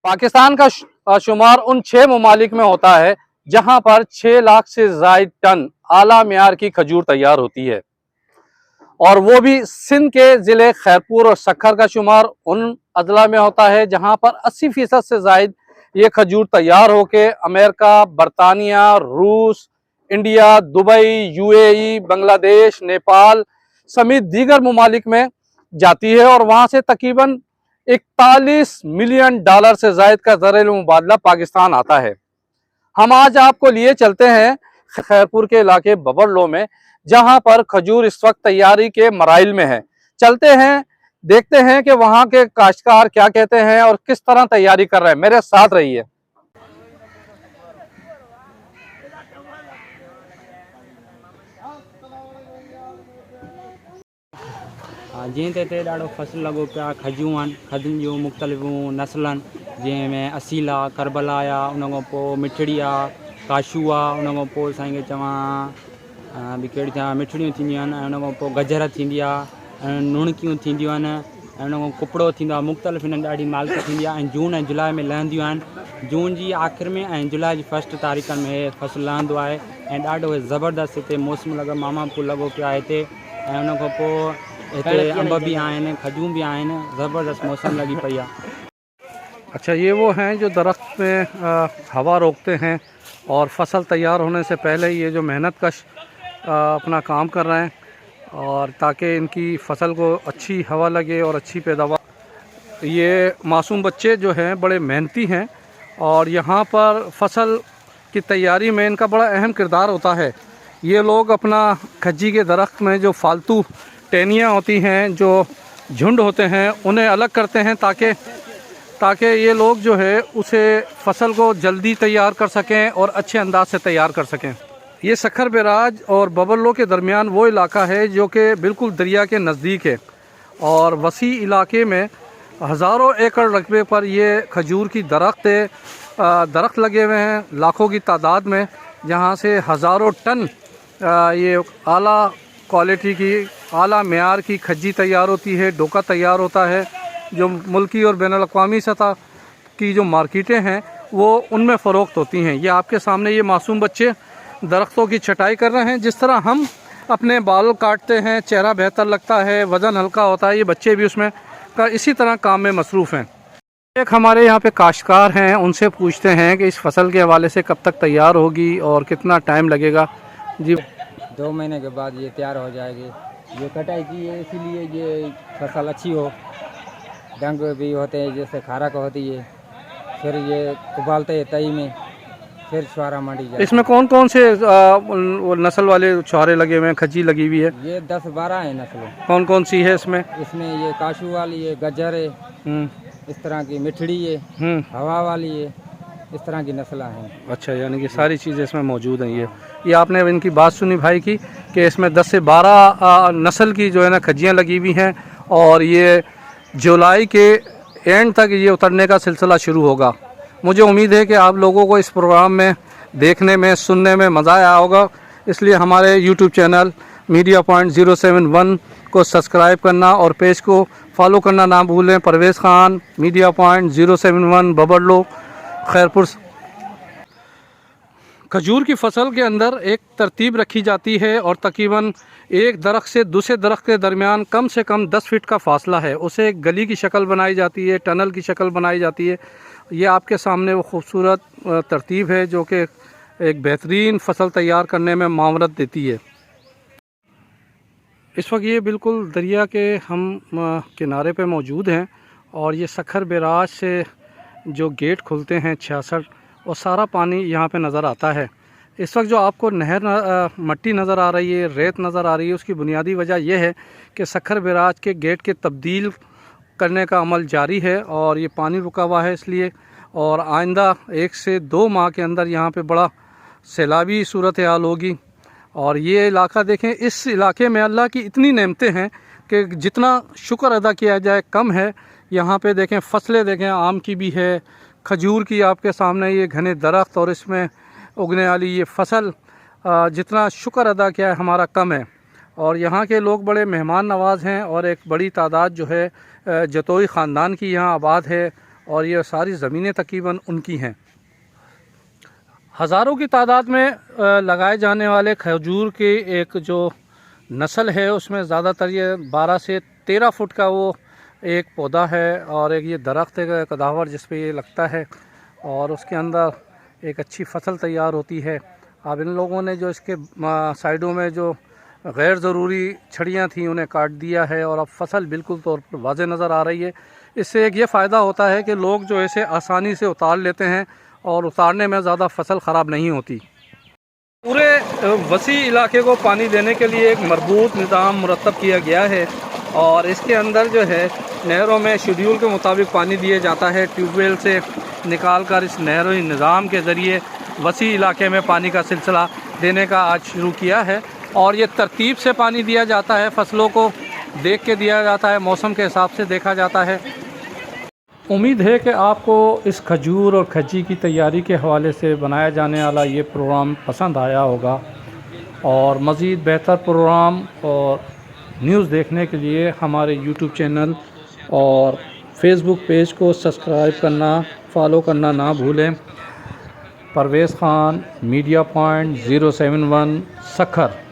पाकिस्तान का शुमार उन 6 ममालिक में होता है जहां पर 6 लाख से ज़ायद टन आला मियार की खजूर तैयार होती है, और वो भी सिंध के ज़िले खैरपुर और सक्खर का शुमार उन अजला में होता है जहां पर 80% से ज़ायद ये खजूर तैयार होकर अमेरिका, बरतानिया, रूस, India, Dubai, UAE, Bangladesh, Nepal समेत दीगर ममालिक में जाती है, और वहां से तकरीबन 41 मिलियन डॉलर से ज़ायद का ज़राए मुबादला पाकिस्तान आता है। हम आज आपको लिए चलते हैं खैरपुर के इलाके बबरलो में, जहां पर खजूर इस वक्त तैयारी के मराइल में है। चलते हैं, देखते हैं कि वहां के काश्तकार क्या कहते हैं और किस तरह तैयारी कर रहे हैं। मेरे साथ रहिए। जीअं त हिते ॾाढो फसल लॻो पिया खजूं आहिनि, खजुनि जूं मुख़्तलिफ़ूं नस्ल आहिनि, जंहिंमें असील आहे, करबला आहे, उन खां पोइ मिठड़ी आहे, काशू आहे, उन खां पोइ असांखे चवां ॿी कहिड़ी थिया मिठड़ियूं थींदियूं आहिनि, ऐं उन खां पोइ गजर थींदी आहे, ऐं नुणकियूं थींदियूं आहिनि, ऐं उन खां कुपड़ो थींदो आहे। मुख़्तलिफ़ हिननि ॾाढी मालिक थींदी आहे ऐं जून ऐं जुलाई में लहंदियूं आहिनि। जून जी आख़िर में ऐं जुलाई जी फस्ट तारीख़नि में हे फसल लहंदो आहे ऐं ॾाढो ज़बरदस्त हिते मौसम लॻो, मामापुर लॻो पियो आहे हिते। ऐं उन खां पोइ हिते अंब भी आहिनि, खजूं भी आहिनि, ज़बरदस्त मौसम लगी पई आहे। अच्छा, ये वो हैं जो दरख्त में हवा रोकते हैं और फसल तैयार होने से पहले ये जो मेहनत कश अपना काम कर रहे हैं, और ताकि इनकी फसल को अच्छी हवा लगे और अच्छी पैदावार। ये मासूम बच्चे जो हैं बड़े मेहनती हैं, और यहाँ पर फसल की तैयारी में इनका बड़ा अहम किरदार होता है। ये लोग अपना खज्जी के दरख्त में जो फालतू टहनियाँ होती हैं, जो झुंड होते हैं, उन्हें अलग करते हैं ताकि ये लोग जो है उसे फसल को जल्दी तैयार कर सकें और अच्छे अंदाज से तैयार कर सकें। ये सक्खर बैराज और बबरलो के दरमियान वो इलाका है जो कि बिल्कुल दरिया के नज़दीक है, और वसी इलाके में हज़ारों एकड़ रकबे पर ये खजूर की दरख्त लगे हुए हैं, लाखों की तादाद में, जहाँ से हज़ारों टन ये आला क्वालिटी की, आला मेयार की खज्जी तैयार होती है, डोका तैयार होता है, जो मुल्की और बैनुल-अक़वामी सतह की जो मार्केटें हैं वो उनमें फ़रोख्त होती हैं। ये आपके सामने ये मासूम बच्चे दरख्तों की छटाई कर रहे हैं। जिस तरह हम अपने बाल काटते हैं, चेहरा बेहतर लगता है, वज़न हल्का होता है, ये बच्चे भी उसमें इसी तरह काम में मसरूफ़ हैं। एक हमारे यहाँ पे काश्तकार हैं, उनसे पूछते हैं कि इस फसल के हवाले से कब तक तैयार होगी और कितना टाइम लगेगा। जी, 2 महीने के बाद ये तैयार हो जाएगी। ये कटाई की है इसीलिए ये फसल अच्छी हो, डंग भी होते हैं जैसे खारा का होती है, फिर ये उबालते हैं तई में, फिर छुआरा मंडी जाए। इसमें कौन कौन से नस्ल वाले छुआरे लगे हुए हैं, खज्जी लगी हुई है? ये 10-12 है नस्लें। कौन कौन सी है इसमें? इसमें ये काशू वाली है, गजर है, इस तरह की मिठड़ी है, हवा वाली है, इस तरह की नस्लें हैं। अच्छा, यानी कि सारी चीज़ें इसमें मौजूद हैं। ये आपने इनकी बात सुनी भाई की कि इसमें 10 से 12 नस्ल की जो है ना खज्जियाँ लगी हुई हैं, और ये जुलाई के एंड तक ये उतरने का सिलसिला शुरू होगा। मुझे उम्मीद है कि आप लोगों को इस प्रोग्राम में देखने में, सुनने में मज़ा आया होगा, इसलिए हमारे यूट्यूब चैनल मीडिया पॉइंट 071 को सब्सक्राइब करना और पेज को फॉलो करना ना भूलें। Parvez Khan, media point 071 Babarlo, Khairpur. खजूर की फसल के अंदर एक तरतीब रखी जाती है, और तकरीबन एक दरख्त से दूसरे दरख्त के दरमियान कम से कम 10 फीट का फासला है। उसे एक गली की शक्ल बनाई जाती है, टनल की शक्ल बनाई जाती है। ये आपके सामने वो खूबसूरत तरतीब है जो कि एक बेहतरीन फसल तैयार करने में मावरत देती है। इस वक्त ये बिल्कुल दरिया के हम किनारे पे मौजूद हैं, और ये सक्खर बैराज से जो गेट खुलते हैं 66, और सारा पानी यहाँ पे नज़र आता है। इस वक्त जो आपको मट्टी नज़र आ रही है, रेत नज़र आ रही है, उसकी बुनियादी वजह यह है कि सक्खर बैराज के गेट के तब्दील करने का अमल जारी है, और ये पानी रुका हुआ है इसलिए, और आइंदा 1 से 2 माह के अंदर यहाँ पे बड़ा सैलाबी सूरत हाल होगी। और ये इलाका देखें, इस इलाके में अल्लाह की इतनी नेमतें हैं कि जितना शुक्र अदा किया जाए कम है। यहाँ पे देखें, फसलें देखें, आम की भी है, खजूर की आपके सामने ये घने दरख्त, और इसमें उगने वाली ये फसल, जितना शुक्र अदा किया है हमारा कम है। और यहाँ के लोग बड़े मेहमान नवाज़ हैं, और एक बड़ी तादाद जो है जतोई ख़ानदान की यहाँ आबाद है, और ये सारी ज़मीनें तकरीबन उनकी हैं। हज़ारों की तादाद में लगाए जाने वाले खजूर की एक जो नस्ल है उसमें ज़्यादातर ये 12 से 13 फुट का वो एक पौधा है और एक ये दरख्त है कदावर जिस पे ये लगता है और उसके अंदर एक अच्छी फसल तैयार होती है। अब इन लोगों ने जो इसके साइडों में जो गैर ज़रूरी छड़ियाँ थी उन्हें काट दिया है और अब फसल बिल्कुल तौर पर वाज़े नज़र आ रही है। इससे एक ये फ़ायदा होता है कि लोग जो इसे आसानी से उतार लेते हैं और उतारने में ज़्यादा फसल ख़राब नहीं होती। पूरे वसी इलाके को पानी देने के लिए एक मरबूत निज़ाम मुरतब किया गया है और इसके अंदर जो है नहरों में शेड्यूल के मुताबिक पानी दिया जाता है। ट्यूबवेल से निकाल कर इस नहरी निज़ाम के ज़रिए वसी इलाके में पानी का सिलसिला देने का आज शुरू किया है और ये तरतीब से पानी दिया जाता है, फसलों को देख के दिया जाता है, मौसम के हिसाब से देखा जाता है। उम्मीद है कि आपको इस खजूर और खज्जी की तैयारी के हवाले से बनाया जाने वाला ये प्रोग्राम पसंद आया होगा और मज़ीद बेहतर प्रोग्राम और न्यूज़ देखने के लिए हमारे यूट्यूब चैनल और फेसबुक पेज को सब्सक्राइब करना, फॉलो करना ना भूलें। Parvez Khan, media point 071 Sukkur.